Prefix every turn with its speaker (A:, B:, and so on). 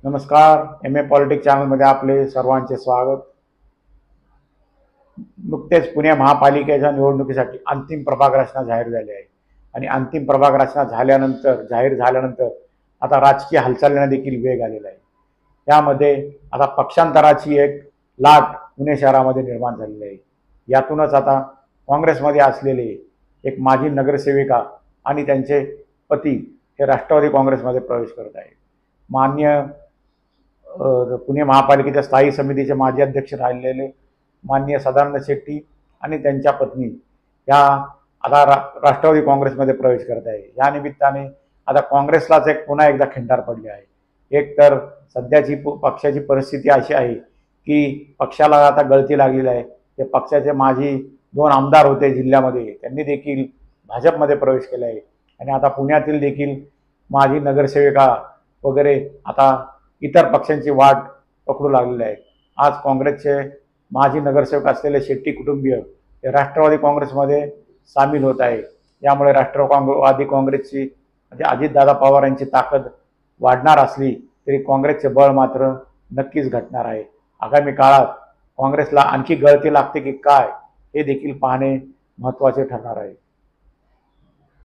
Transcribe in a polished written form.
A: नमस्कार. M A politics चॅनलमध्ये आपले सर्वांचे स्वागत. नुकतेच पुणे महापालिकेच्या निवडणुकीसाठी अंतिम प्रभाग रचना जाहीर झाली आहे आणि अंतिम प्रभाग रचना जाहीर झाल्यानंतर आता राजकीय हालचालींना देखील वेग आलेला आहे. यामध्ये आता पक्षांतराची एक लाट पुणे शहरामध्ये निर्माण झालेली आहे. यातूनच आता काँग्रेसमध्ये असलेले एक माजी नगरसेविका आणि त्यांचे पती हे राष्ट्रवादी काँग्रेसमध्ये प्रवेश करत आहेत. मान्य पुणे महापालिकेच्या स्थायी समितीचे माजी अध्यक्ष राहिलेले माननीय सदानंद शेट्टी आणि त्यांच्या पत्नी या आता राष्ट्रवादी काँग्रेसमध्ये प्रवेश करत आहे. या निमित्ताने आता काँग्रेसलाच पुन्हा एकदा खिंडार पडली आहे. एक तर सध्याची पक्षाची परिस्थिती अशी आहे की पक्षाला आता गळती लागलेली आहे. ते पक्षाचे माजी 2 आमदार होते जिल्ह्यामध्ये, त्यांनी देखील भाजपमध्ये प्रवेश केला आहे आणि आता पुण्यातील देखील माजी नगरसेविका वगैरे आता इतर पक्षांची वाट पकडू लागलेले आहे. आज काँग्रेसचे माजी नगरसेवक असलेले शेट्टी कुटुंबीय हे राष्ट्रवादी काँग्रेसमध्ये सामील होत आहे. यामुळे राष्ट्रवादी काँग्रेसची म्हणजे अजितदादा पवार यांची ताकद वाढणार असली तरी काँग्रेसचे बळ मात्र नक्कीच घटणार आहे. आगामी काळात काँग्रेसला आणखी गळती लागते की काय हे देखील पाहणे महत्त्वाचे ठरणार आहे.